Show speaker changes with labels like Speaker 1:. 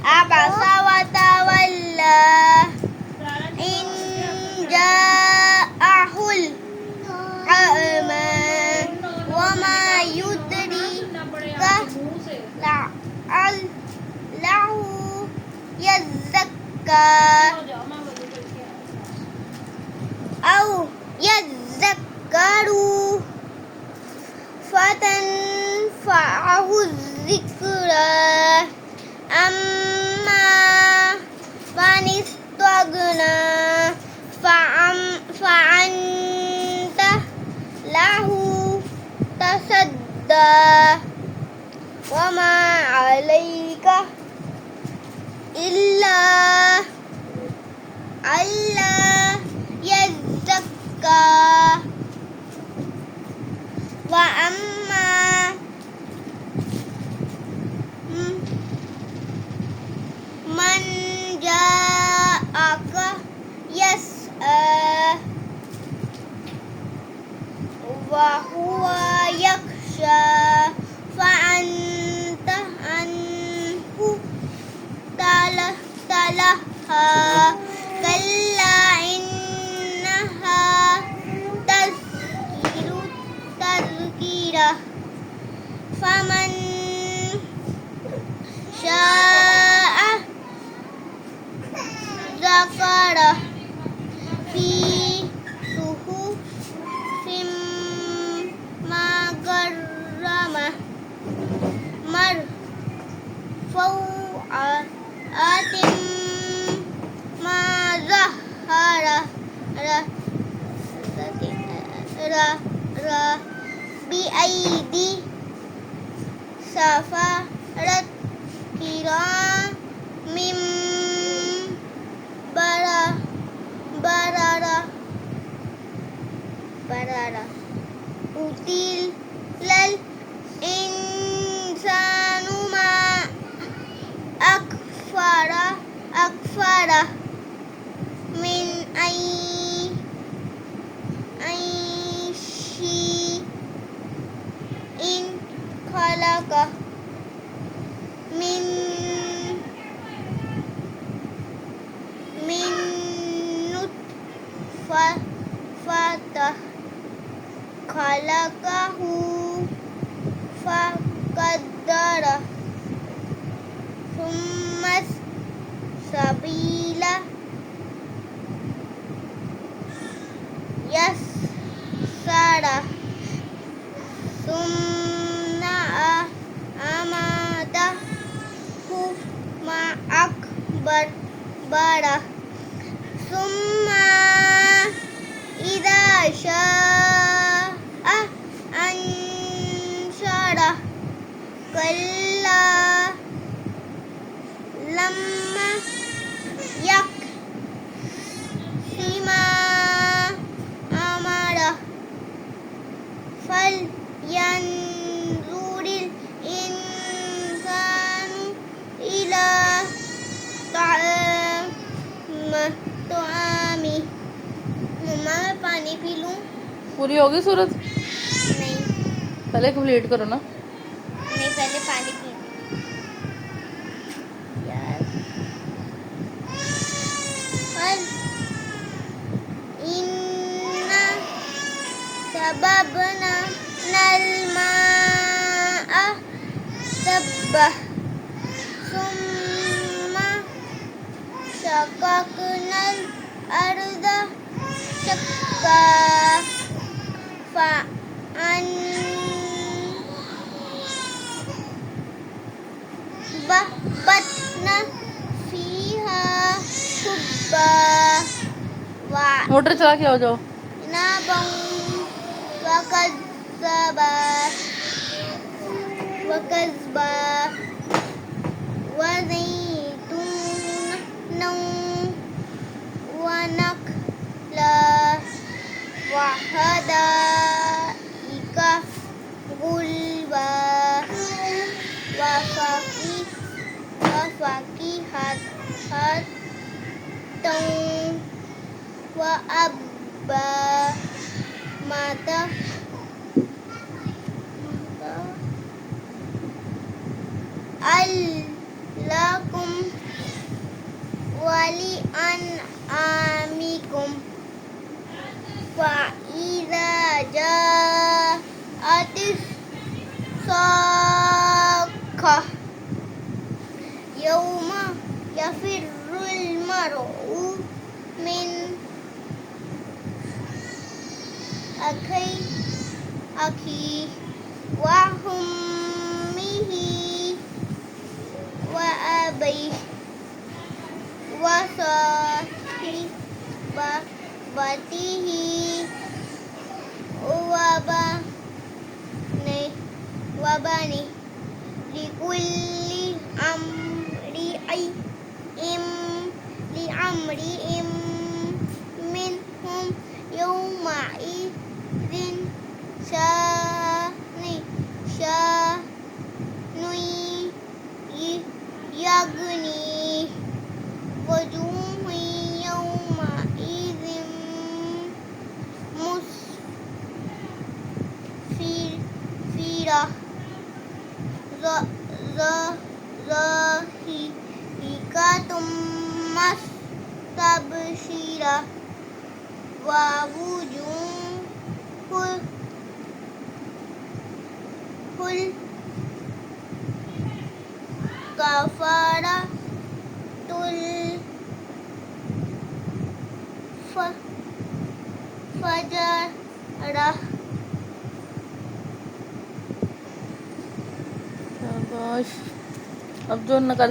Speaker 1: عبس وتولى إن جاءه الأعمى وما يدريك لعله يزكى أو يذكر فتنفعه الذكرى أما من استغنى فأنت له تصدى وما عليك إلا ألا يزكى وأما من جاءك يسعى وهو يخشى فأنت عنه تلهى كلا إنها تذكرة فمن شاء ذكره في صحف مكرمة مرفوعة بأيدي سفرة كرام بررة قتل الإنسان ما أكفره من أي شيء خلقه من نطفة خلقه فقدره ثم السبيل يسره ثم أماته فأقبره ثم إذا شاء أنشره كلا لما يقض ما أمره فلينظر الإنسان إلى طعامه मम्मा मैं पानी पी लूं?
Speaker 2: पूरी होगी सूरत?
Speaker 1: नहीं
Speaker 2: पहले कंप्लीट करो ना।
Speaker 1: नहीं पहले पानी पी यार इन्ना सबबना नलमाअ सबा सुम्मा शक़क़नल अर्द शक्का फअनबतना फीहा हुब्बा
Speaker 2: मोटर चला के आओ जाओ।
Speaker 1: वकज़्बा वज़ैतूना वनख़ला वहदाइका गुलबा वफ़ाकिहतन वअब्बा अलकुम ولأنعامكم فإذا جاءت الصاخة يوم يفر المرء من أخيه وأمه وأبيه وصاحبته وبنيه لكل امرئ منهم يومئذ شأن يغنيه وجوه يومئذ مسفرة ضاحكة مستبشرة ووجوه كفارة الفجرة
Speaker 2: शाबाश अब जो नकल